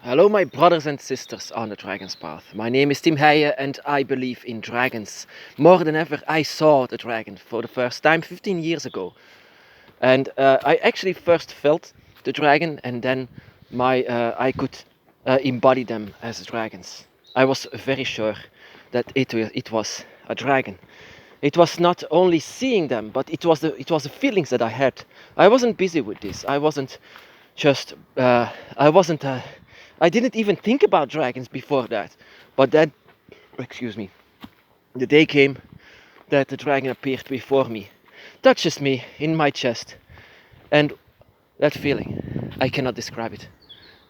Hello, my brothers and sisters on the Dragon's Path. My name is Tim Heijen and I believe in dragons. More than ever, I saw the dragon for the first time 15 years ago. And I actually first felt the dragon and then I could embody them as dragons. I was very sure that it was a dragon. It was not only seeing them, but it was the feelings that I had. I wasn't busy with this. Just I wasn't I didn't even think about dragons before that. But then, excuse me, the day came that the dragon appeared before me, touches me in my chest, and that feeling, I cannot describe it.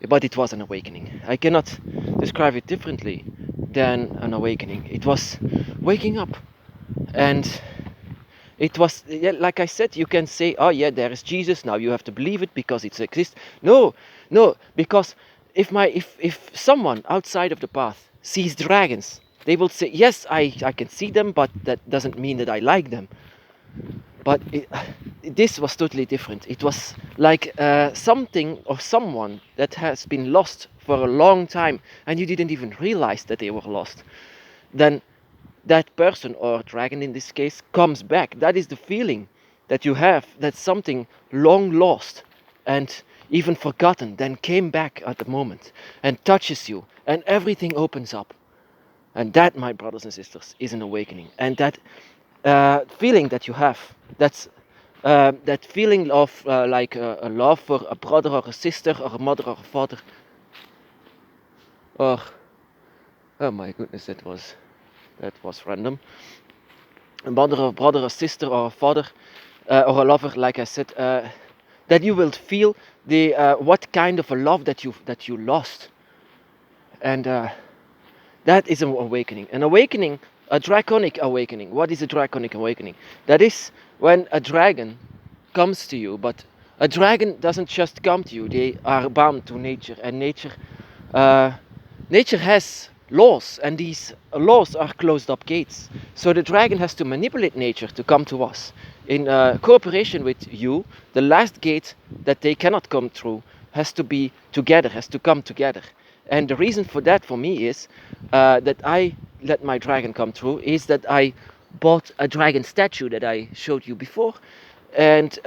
But it was an awakening. I cannot describe it differently than an awakening. It was waking up, and it was, yeah, like I said, you can say, oh yeah, there is Jesus, now you have to believe it because it exists. No, no, because if someone outside of the path sees dragons, they will say, yes, I can see them, but that doesn't mean that I like them. But this was totally different. It was like something or someone that has been lost for a long time and you didn't even realize that they were lost. Then that person, or dragon in this case, comes back. That is the feeling that you have, that something long lost and even forgotten then came back at the moment and touches you and everything opens up. And that, my brothers and sisters, is an awakening. And that feeling that you have, that feeling of like a love for a brother or a sister or a mother or a father, or oh my goodness, that was random. A mother, a brother, a sister, or a father, or a lover, like I said, that you will feel the what kind of a love that you lost, and that is an awakening. An awakening, a draconic awakening. What is a draconic awakening? That is when a dragon comes to you, but a dragon doesn't just come to you. They are bound to nature, and uh, nature has laws, and these laws are closed up gates. So the dragon has to manipulate nature to come to us. In cooperation with you, the last gate that they cannot come through has to be together, has to come together. And the reason for that for me is that I let my dragon come through is that I bought a dragon statue that I showed you before, and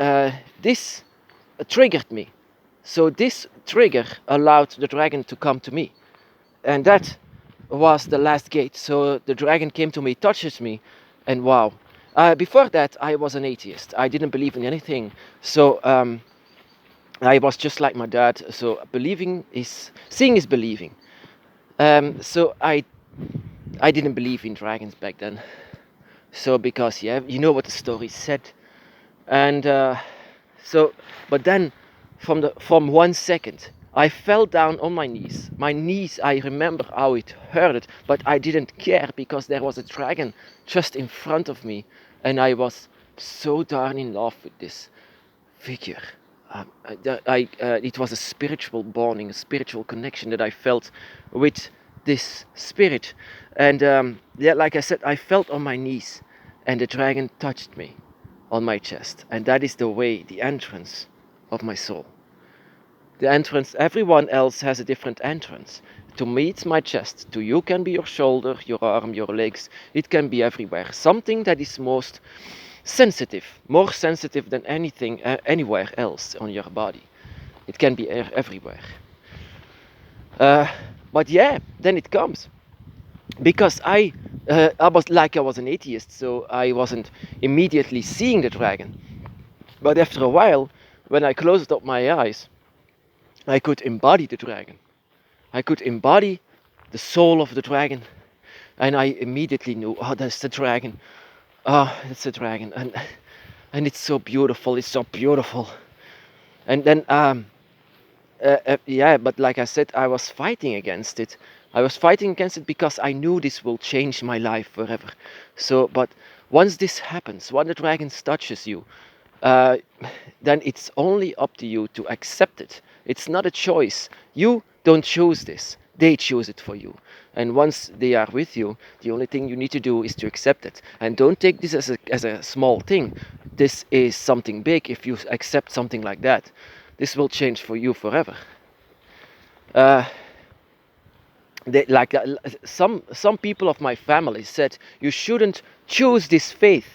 this triggered me. So this trigger allowed the dragon to come to me, and that was the last gate. So the dragon came to me, touches me, and wow. Before that, I was an atheist. I didn't believe in anything. So I was just like my dad. So seeing is believing. So I didn't believe in dragons back then. So because yeah, you know what the story said, and so, but then from 1 second, I fell down on my knees. My knees, I remember how it hurted, but I didn't care because there was a dragon just in front of me, and I was so darn in love with this figure. It was a spiritual bonding, a spiritual connection that I felt with this spirit. And yeah, like I said, I felt on my knees, and the dragon touched me on my chest. And that is the way, the entrance of my soul. The entrance, everyone else has a different entrance. To me, it's my chest. To you can be your shoulder, your arm, your legs. It can be everywhere. Something that is most sensitive, more sensitive than anything anywhere else on your body. It can be everywhere. But yeah, then it comes. Because I was an atheist, so I wasn't immediately seeing the dragon. But after a while, when I closed up my eyes, I could embody the dragon. I could embody the soul of the dragon, and I immediately knew, oh, that's the dragon. Oh, it's the dragon, and it's so beautiful. It's so beautiful. And then yeah, but like I said, I was fighting against it. I was fighting against it because I knew this will change my life forever. So, but once this happens, when the dragon touches you, uh, then it's only up to you to accept it. It's not a choice. You don't choose this. They choose it for you. And once they are with you, the only thing you need to do is to accept it. And don't take this as a small thing. This is something big if you accept something like that. This will change for you forever. some people of my family said you shouldn't choose this faith,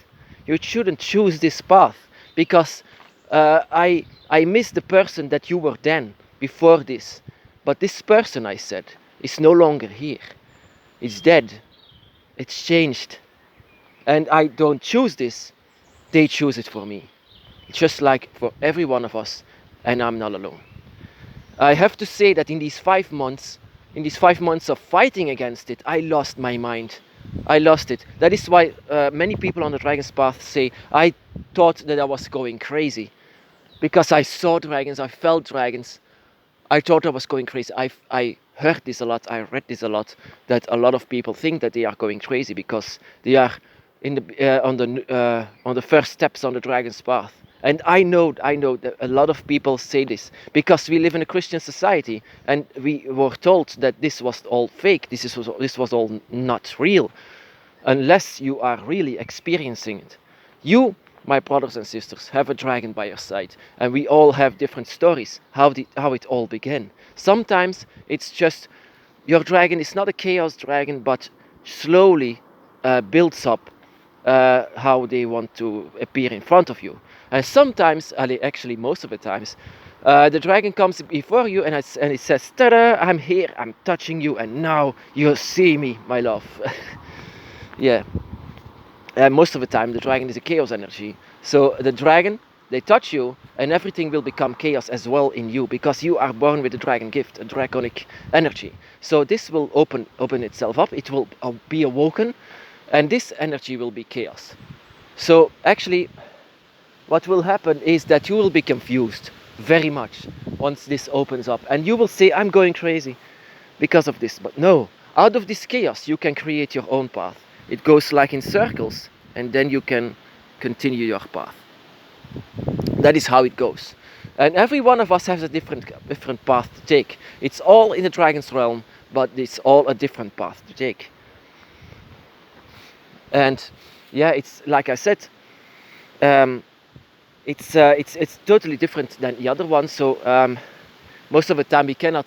you shouldn't choose this path, because I miss the person that you were then before this, but this person, I said, is no longer here. It's dead. It's changed, and I don't choose this. They choose it for me, just like for every one of us, and I'm not alone. I have to say that in these 5 months, of fighting against it, I lost my mind. I lost it. That is why many people on the Dragon's Path say I thought that I was going crazy, because I saw dragons, I felt dragons. I thought I was going crazy. I heard this a lot. I read this a lot. That a lot of people think that they are going crazy because they are in the on the first steps on the Dragon's Path. And I know that a lot of people say this because we live in a Christian society, and we were told that this was all fake. This was all not real, unless you are really experiencing it. You, my brothers and sisters, have a dragon by your side, and we all have different stories how it all began. Sometimes it's just your dragon is not a chaos dragon, but slowly builds up how they want to appear in front of you. And sometimes, actually most of the times, the dragon comes before you and it says, "Ta-da! I'm here, I'm touching you, and now you see me, my love." Yeah. Most of the time, the dragon is a chaos energy. So the dragon, they touch you, and everything will become chaos as well in you, because you are born with a dragon gift, a draconic energy. So this will open itself up. It will be awoken, and this energy will be chaos. So actually, what will happen is that you will be confused very much once this opens up, and you will say, "I'm going crazy because of this." But no, out of this chaos, you can create your own path. It goes like in circles, and then you can continue your path. That is how it goes. And every one of us has a different path to take. It's all in the dragon's realm, but it's all a different path to take. And yeah, it's like I said, it's totally different than the other one. So most of the time we cannot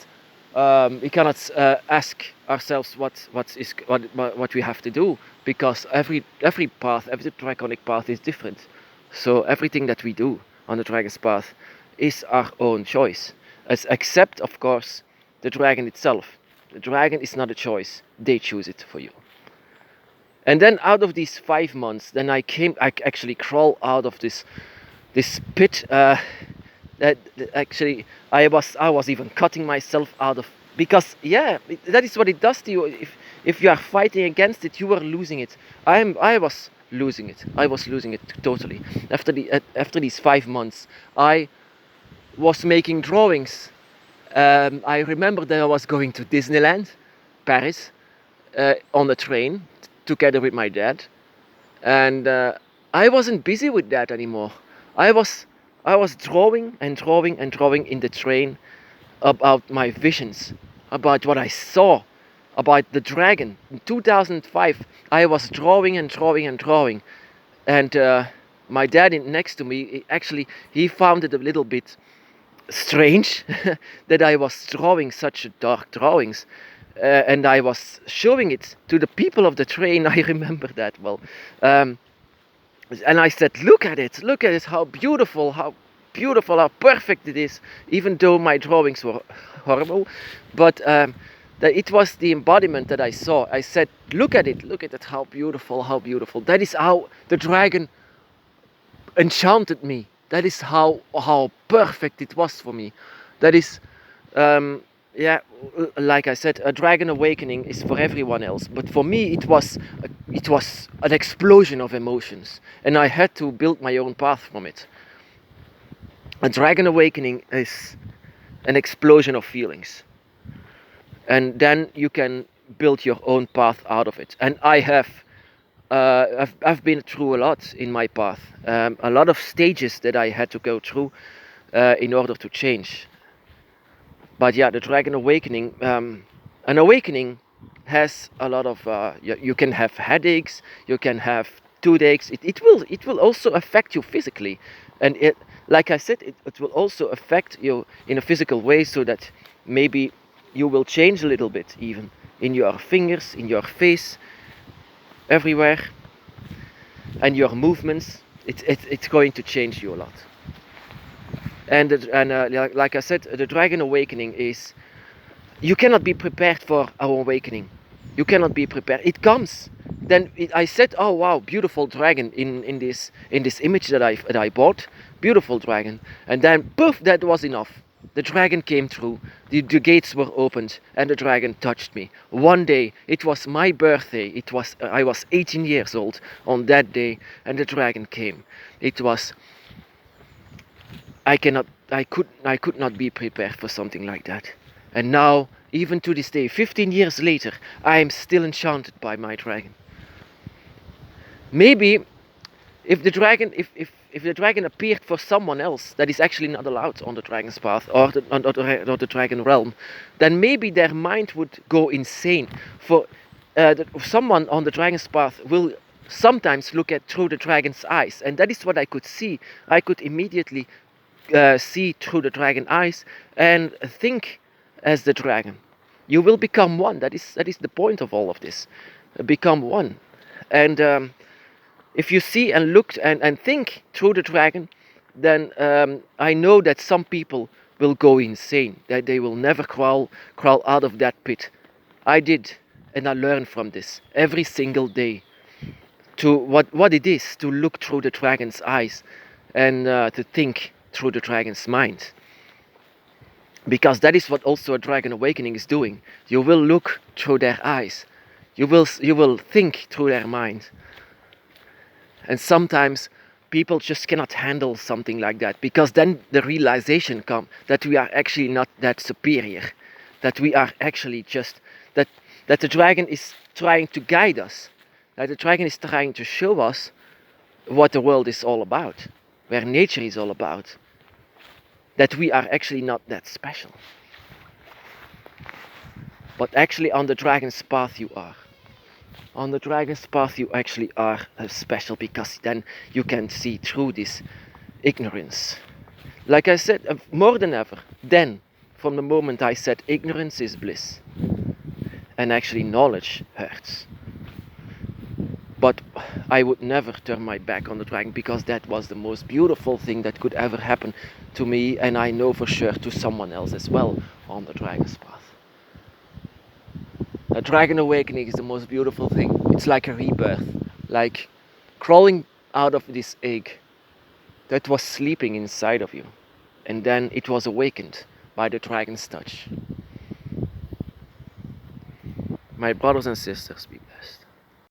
ask ourselves what we have to do, because every path, every draconic path is different. So everything that we do on the dragon's path is our own choice, except of course the dragon itself. The dragon is not a choice; they choose it for you. And then out of these 5 months, then I actually crawl out of this pit. That actually I was even cutting myself out of, because that is what it does to you. If you are fighting against it, you are losing it. I was losing it. I was losing it totally. After these 5 months, I was making drawings. I remember that I was going to Disneyland, Paris, on a train together with my dad, and I wasn't busy with that anymore. I was drawing and drawing and drawing in the train about my visions, about what I saw, about the dragon. In 2005, I was drawing and drawing and drawing, and my dad next to me, he found it a little bit strange that I was drawing such dark drawings, and I was showing it to the people of the train. I remember that well. And I said, look at it, how beautiful, how perfect it is, even though my drawings were horrible. But that it was the embodiment that I saw. I said, look at it, how beautiful. That is how the dragon enchanted me. That is how perfect it was for me. That is, like I said, a dragon awakening is for everyone else, but for me it was an explosion of emotions, and I had to build my own path from it. A dragon awakening is an explosion of feelings, and then you can build your own path out of it. And I have I've been through a lot in my path, a lot of stages that I had to go through in order to change. But yeah, the dragon awakening, an awakening has a lot of, you can have headaches, you can have toothaches. It will also affect you physically, and like I said, it will also affect you in a physical way, so that maybe you will change a little bit even in your fingers, in your face, everywhere, and your movements. It's going to change you a lot. And like I said, the Dragon Awakening is, you cannot be prepared for our awakening. You cannot be prepared. It comes. Then I said, oh wow, beautiful dragon in this image that I bought, beautiful dragon. And then poof, that was enough. The dragon came through. The gates were opened, and the dragon touched me. One day, it was my birthday. I was 18 years old on that day, and the dragon came. It was. I could not be prepared for something like that. And now, even to this day, 15 years later, I am still enchanted by my dragon. Maybe if the dragon appeared for someone else that is actually not allowed on the dragon's path or the dragon realm, then maybe their mind would go insane. For someone on the dragon's path will sometimes look at through the dragon's eyes, and that is what I could see. I could immediately see through the dragon eyes and think as the dragon. You will become one. That is the point of all of this. Become one. And if you see and look and think through the dragon, then I know that some people will go insane, that they will never crawl out of that pit. I did, and I learned from this every single day to what it is to look through the dragon's eyes and to think through the dragon's mind. Because that is what also a Dragon Awakening is doing. You will look through their eyes. You will think through their mind. And sometimes people just cannot handle something like that, because then the realization comes that we are actually not that superior, that we are actually just that the dragon is trying to guide us, that the dragon is trying to show us what the world is all about, where nature is all about, that we are actually not that special. But actually on the dragon's path you are. On the dragon's path you actually are special, because then you can see through this ignorance. Like I said, more than ever, then, from the moment I said ignorance is bliss, and actually knowledge hurts. But I would never turn my back on the dragon, because that was the most beautiful thing that could ever happen to me, and I know for sure to someone else as well on the dragon's path. A Dragon Awakening is the most beautiful thing. It's like a rebirth, like crawling out of this egg that was sleeping inside of you, and then it was awakened by the dragon's touch. My brothers and sisters, be blessed.